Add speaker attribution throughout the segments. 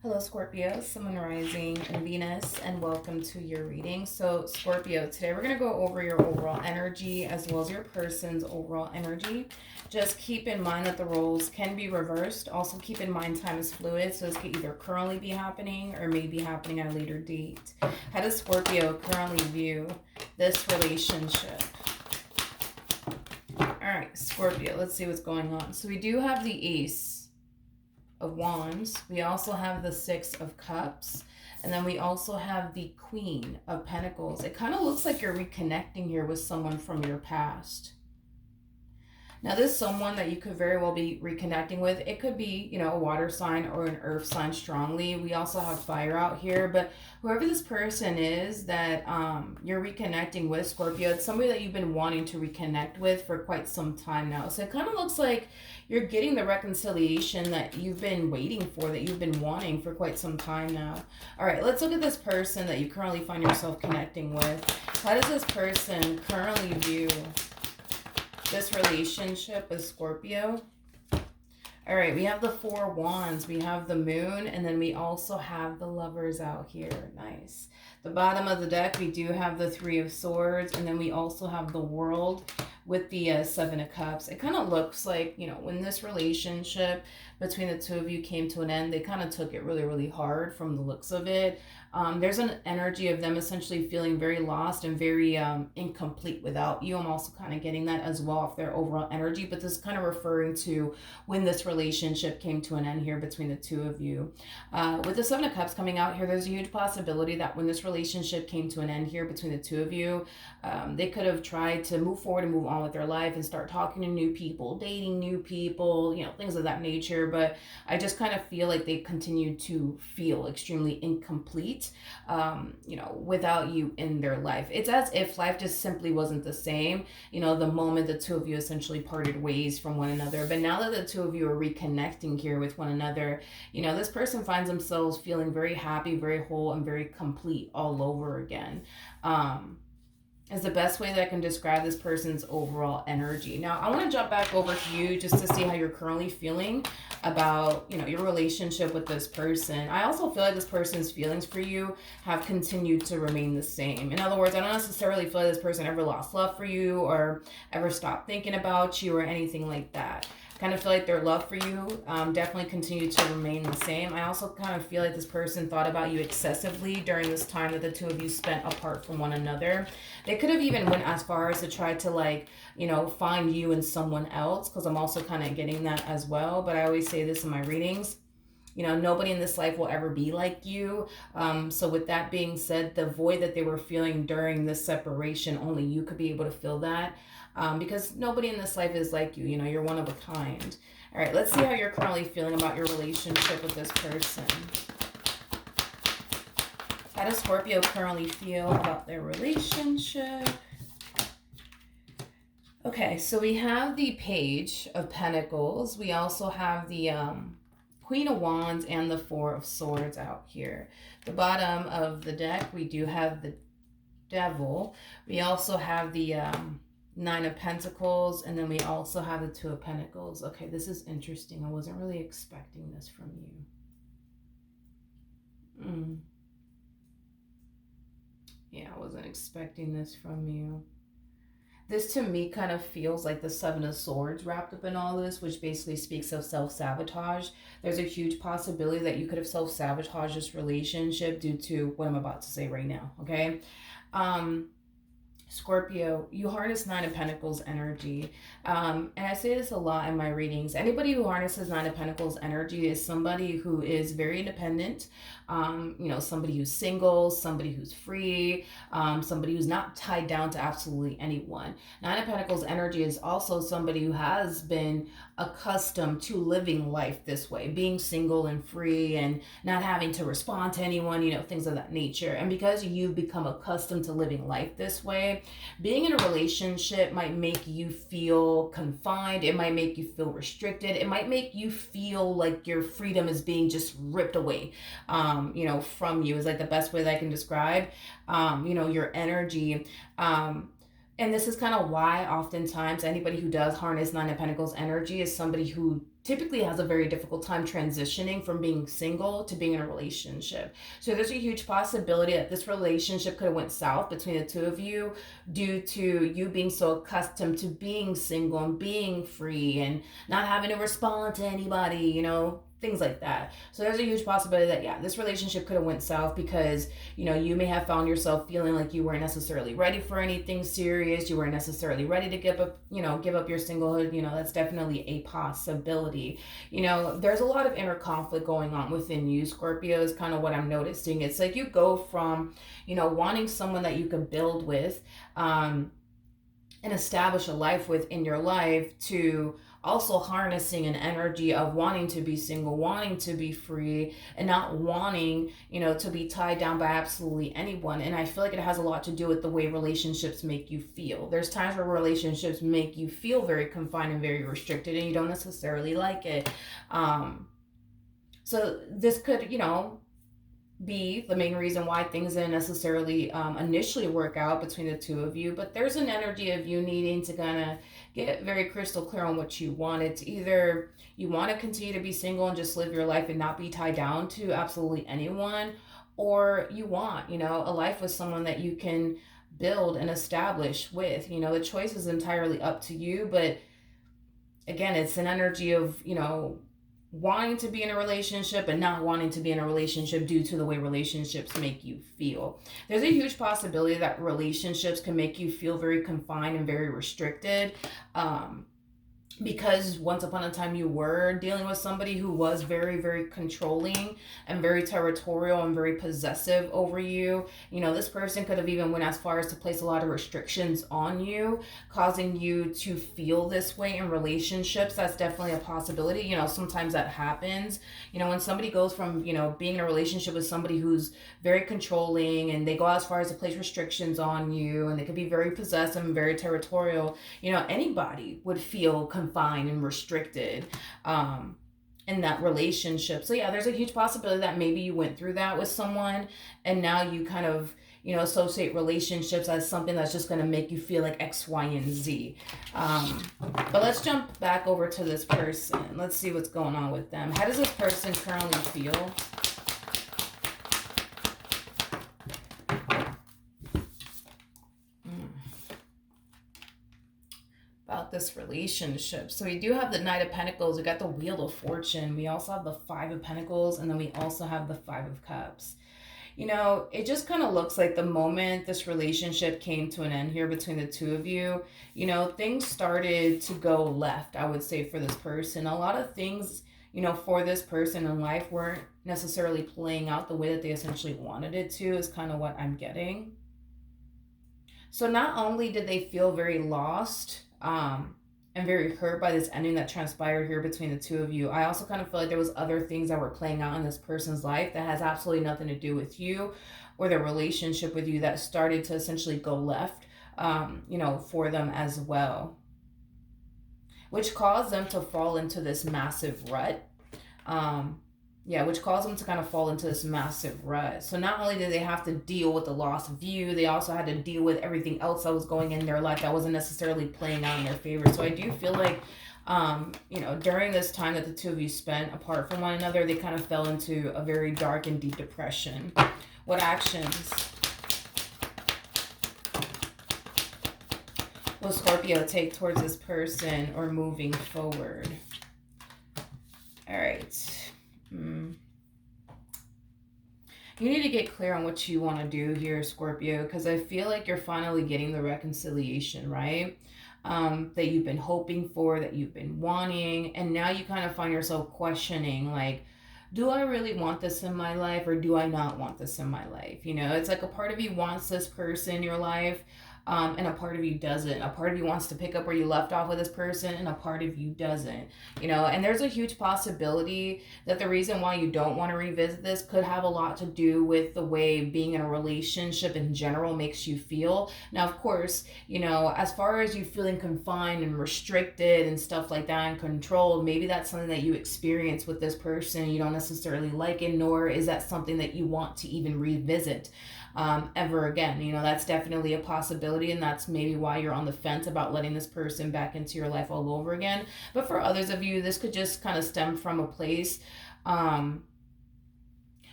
Speaker 1: Hello, Scorpio, Sun, Rising, and Venus, and welcome to your reading. So, Scorpio, today we're going to go over your overall energy as well as your person's overall energy. Just keep in mind that the roles can be reversed. Also, keep in mind time is fluid, so this could either currently be happening or may be happening at a later date. How does Scorpio currently view this relationship? All right, Scorpio, let's see what's going on. So, we do have the Ace of Wands. We also have the Six of Cups. And then we also have the Queen of Pentacles. It kind of looks like you're reconnecting here with someone from your past. Now, this someone that you could very well be reconnecting with, it could be, a water sign or an earth sign strongly. We also have fire out here, but whoever this person is that you're reconnecting with, Scorpio, it's somebody that you've been wanting to reconnect with for quite some time now. So it kind of looks like you're getting the reconciliation that you've been waiting for, that you've been wanting for quite some time now. All right, let's look at this person that you currently find yourself connecting with. How does this person currently view this relationship with Scorpio? All right, we have the Four Wands, we have the Moon, and then we also have the Lovers out here. Nice. The bottom of the deck, we do have the Three of Swords, and then we also have the World with the Seven of Cups. It kind of looks like, when this relationship between the two of you came to an end, they kind of took it really, really hard from the looks of it. There's an energy of them essentially feeling very lost and very incomplete without you. I'm also kind of getting that as well off their overall energy, but this is kind of referring to when this relationship came to an end here between the two of you. With the Seven of Cups coming out here, there's a huge possibility that when this relationship came to an end here between the two of you, they could have tried to move forward and move on with their life and start talking to new people, dating new people, things of that nature. But I just kind of feel like they continue to feel extremely incomplete, without you in their life. It's as if life just simply wasn't the same, the moment the two of you essentially parted ways from one another. But now that the two of you are reconnecting here with one another, this person finds themselves feeling very happy, very whole, and very complete all over again. Is the best way that I can describe this person's overall energy. Now, I want to jump back over to you just to see how you're currently feeling about, your relationship with this person. I also feel like this person's feelings for you have continued to remain the same. In other words, I don't necessarily feel like this person ever lost love for you or ever stopped thinking about you or anything like that. Kind of feel like their love for you definitely continued to remain the same. I also kind of feel like this person thought about you excessively during this time that the two of you spent apart from one another. They could have even went as far as to try to find you in someone else, because I'm also kind of getting that as well. But I always say this in my readings. Nobody in this life will ever be like you. So with that being said, the void that they were feeling during this separation, only you could be able to fill that. Because nobody in this life is like you. You're one of a kind. All right, let's see how you're currently feeling about your relationship with this person. How does Scorpio currently feel about their relationship? Okay, so we have the Page of Pentacles. We also have the Queen of Wands and the Four of Swords out here. The bottom of the deck, we do have the Devil. We also have the Nine of Pentacles, and then we also have the Two of Pentacles. Okay, this is interesting. I wasn't really expecting this from you. Yeah, I wasn't expecting this from you. This to me kind of feels like the Seven of Swords wrapped up in all this, which basically speaks of self-sabotage. There's a huge possibility that you could have self-sabotaged this relationship due to what I'm about to say right now, okay? Scorpio, you harness Nine of Pentacles energy. And I say this a lot in my readings. Anybody who harnesses Nine of Pentacles energy is somebody who is very independent, somebody who's single, somebody who's free, somebody who's not tied down to absolutely anyone. Nine of Pentacles energy is also somebody who has been accustomed to living life this way, being single and free and not having to respond to anyone, things of that nature. And because you've become accustomed to living life this way, being in a relationship might make you feel confined. It might make you feel restricted. It might make you feel like your freedom is being just ripped away, from you, is like the best way that I can describe, your energy. And this is kind of why oftentimes anybody who does harness Nine of Pentacles energy is somebody who typically has a very difficult time transitioning from being single to being in a relationship. So there's a huge possibility that this relationship could have went south between the two of you due to you being so accustomed to being single and being free and not having to respond to anybody, things like that. So there's a huge possibility that, yeah, this relationship could have went south because you may have found yourself feeling like you weren't necessarily ready for anything serious. You weren't necessarily ready to give up your singlehood. That's definitely a possibility. There's a lot of inner conflict going on within you, Scorpio, is kind of what I'm noticing. It's like you go from, wanting someone that you can build with, and establish a life with in your life to also harnessing an energy of wanting to be single, wanting to be free, and not wanting, to be tied down by absolutely anyone. And I feel like it has a lot to do with the way relationships make you feel. There's times where relationships make you feel very confined and very restricted, and you don't necessarily like it. So this could, be the main reason why things didn't necessarily initially work out between the two of you. But there's an energy of you needing to kind of get very crystal clear on what you want. It's either you want to continue to be single and just live your life and not be tied down to absolutely anyone, or you want, a life with someone that you can build and establish with. The choice is entirely up to you. But again, it's an energy of, wanting to be in a relationship and not wanting to be in a relationship due to the way relationships make you feel. There's a huge possibility that relationships can make you feel very confined and very restricted. Because once upon a time you were dealing with somebody who was very, very controlling and very territorial and very possessive over you. This person could have even went as far as to place a lot of restrictions on you, causing you to feel this way in relationships. That's definitely a possibility. Sometimes that happens. When somebody goes from, being in a relationship with somebody who's very controlling and they go as far as to place restrictions on you, and they could be very possessive and very territorial, anybody would feel confined and restricted in that relationship. So yeah, there's a huge possibility that maybe you went through that with someone, and now you kind of associate relationships as something that's just going to make you feel like X, Y, and Z. But let's jump back over to this person. Let's see what's going on with them. How does this person currently feel? About this relationship. So we do have the Knight of Pentacles, we got the Wheel of Fortune, we also have the Five of Pentacles, and then we also have the Five of Cups. It just kind of looks like the moment this relationship came to an end here between the two of you, things started to go left, I would say, for this person. A lot of things, for this person in life weren't necessarily playing out the way that they essentially wanted it to, is kind of what I'm getting. So not only did they feel very lost, and very hurt by this ending that transpired here between the two of you, I also kind of feel like there was other things that were playing out in this person's life that has absolutely nothing to do with you or their relationship with you that started to essentially go left, for them as well, which caused them to fall into this massive rut. Which caused them to kind of fall into this massive rut. So not only did they have to deal with the loss of you, they also had to deal with everything else that was going in their life that wasn't necessarily playing out in their favor. So I do feel like, during this time that the two of you spent apart from one another, they kind of fell into a very dark and deep depression. What actions will Scorpio take towards this person or moving forward? All right. You need to get clear on what you want to do here, Scorpio, because I feel like you're finally getting the reconciliation, right? That you've been hoping for, that you've been wanting, and now you kind of find yourself questioning, like, do I really want this in my life, or do I not want this in my life? It's like a part of you wants this person in your life, and a part of you doesn't. A part of you wants to pick up where you left off with this person, and a part of you doesn't. And there's a huge possibility that the reason why you don't want to revisit this could have a lot to do with the way being in a relationship in general makes you feel. Now, of course, as far as you feeling confined and restricted and stuff like that and controlled, maybe that's something that you experience with this person. You don't necessarily like it, nor is that something that you want to even revisit ever again. That's definitely a possibility possibility, and that's maybe why you're on the fence about letting this person back into your life all over again. But for others of you, this could just kind of stem from a place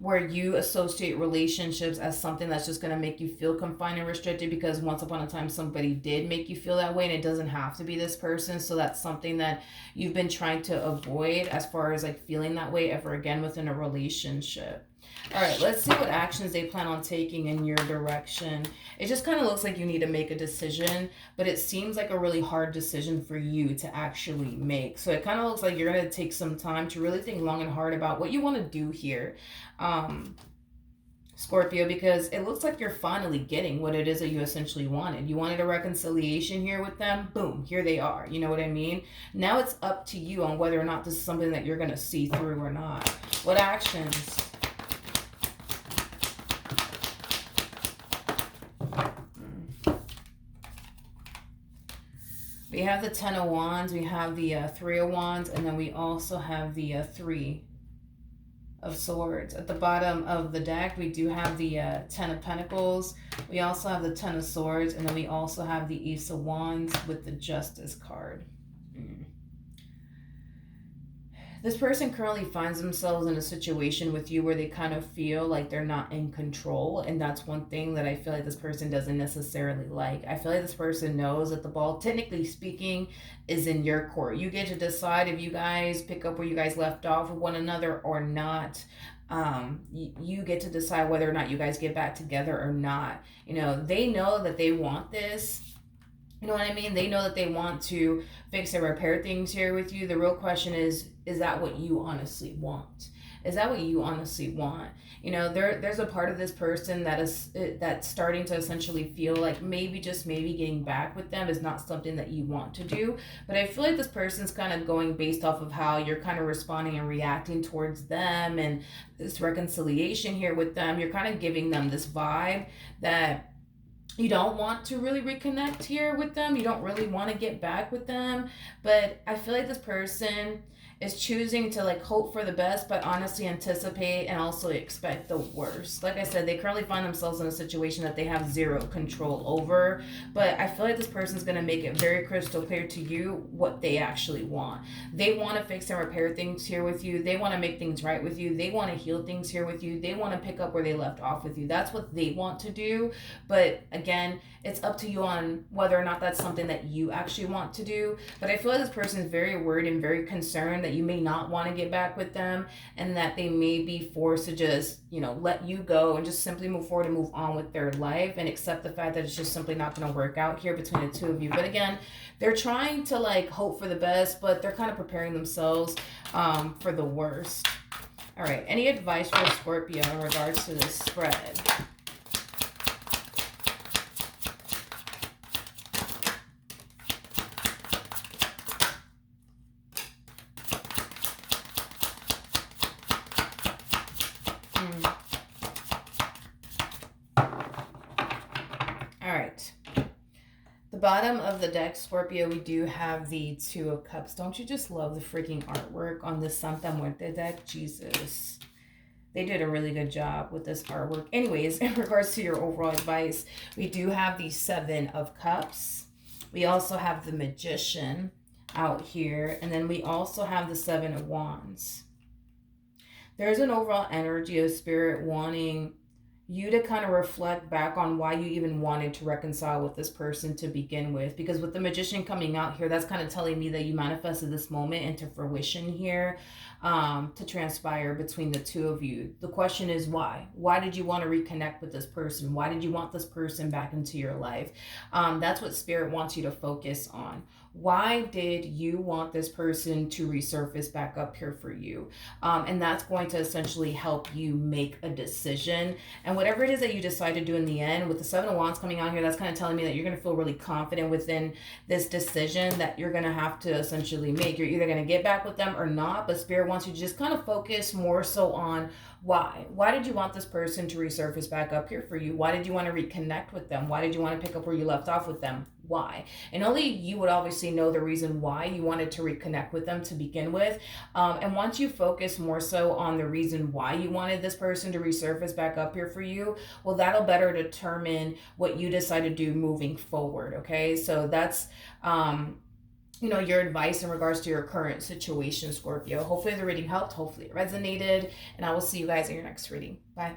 Speaker 1: where you associate relationships as something that's just going to make you feel confined and restricted, because once upon a time somebody did make you feel that way, and it doesn't have to be this person. So that's something that you've been trying to avoid as far as like feeling that way ever again within a relationship. All right, let's see what actions they plan on taking in your direction. It just kind of looks like you need to make a decision, but it seems like a really hard decision for you to actually make. So it kind of looks like you're going to take some time to really think long and hard about what you want to do here, Scorpio, because it looks like you're finally getting what it is that you essentially wanted. You wanted a reconciliation here with them. Boom, here they are. You know what I mean? Now it's up to you on whether or not this is something that you're going to see through or not. What actions? We have the 10 of Wands, we have the 3 of Wands, and then we also have the 3 of Swords. At the bottom of the deck, we do have the 10 of Pentacles. We also have the 10 of Swords, and then we also have the Ace of Wands with the Justice card. This person currently finds themselves in a situation with you where they kind of feel like they're not in control. And that's one thing that I feel like this person doesn't necessarily like. I feel like this person knows that the ball, technically speaking, is in your court. You get to decide if you guys pick up where you guys left off with one another or not. You get to decide whether or not you guys get back together or not. You know, they know that they want this. You know what I mean? They know that they want to fix and repair things here with you. The real question is that what you honestly want? Is that what you honestly want? You know, there's a part of this person that's starting to essentially feel like maybe, just maybe, getting back with them is not something that you want to do. But I feel like this person's kind of going based off of how you're kind of responding and reacting towards them, and this reconciliation here with them. You're kind of giving them this vibe that you don't want to really reconnect here with them. You don't really want to get back with them. But I feel like this person is choosing to like hope for the best, but honestly anticipate and also expect the worst. Like I said, they currently find themselves in a situation that they have zero control over. But I feel like this person's going to make it very crystal clear to you what they actually want. They want to fix and repair things here with you. They want to make things right with you. They want to heal things here with you. They want to pick up where they left off with you. That's what they want to do. But again, it's up to you on whether or not that's something that you actually want to do. But I feel like this person is very worried and very concerned that you may not want to get back with them, and that they may be forced to just, you know, let you go and just simply move forward and move on with their life and accept the fact that it's just simply not going to work out here between the two of you. But again, they're trying to like hope for the best, but they're kind of preparing themselves for the worst. All right, any advice for Scorpio in regards to this spread? Bottom of the deck, Scorpio, we do have the 2 of Cups. Don't you just love the freaking artwork on this Santa Muerte deck? Jesus. They did a really good job with this artwork. Anyways, in regards to your overall advice, we do have the 7 of Cups. We also have the Magician out here. And then we also have the 7 of Wands. There's an overall energy of spirit wanting you to kind of reflect back on why you even wanted to reconcile with this person to begin with. Because with the Magician coming out here, that's kind of telling me that you manifested this moment into fruition here to transpire between the two of you. The question is why? Why did you want to reconnect with this person? Why did you want this person back into your life? That's what Spirit wants you to focus on. Why did you want this person to resurface back up here for you? And that's going to essentially help you make a decision. And whatever it is that you decide to do in the end, with the 7 of Wands coming out here, that's kind of telling me that you're going to feel really confident within this decision that you're going to have to essentially make. You're either going to get back with them or not, but Spirit wants you to just kind of focus more so on why. Why did you want this person to resurface back up here for you? Why did you want to reconnect with them? Why did you want to pick up where you left off with them? why. And only you would obviously know the reason why you wanted to reconnect with them to begin with. And once you focus more so on the reason why you wanted this person to resurface back up here for you, well, that'll better determine what you decide to do moving forward. Okay, so that's your advice in regards to your current situation, Scorpio. Hopefully the reading helped. Hopefully it resonated. And I will see you guys in your next reading. Bye.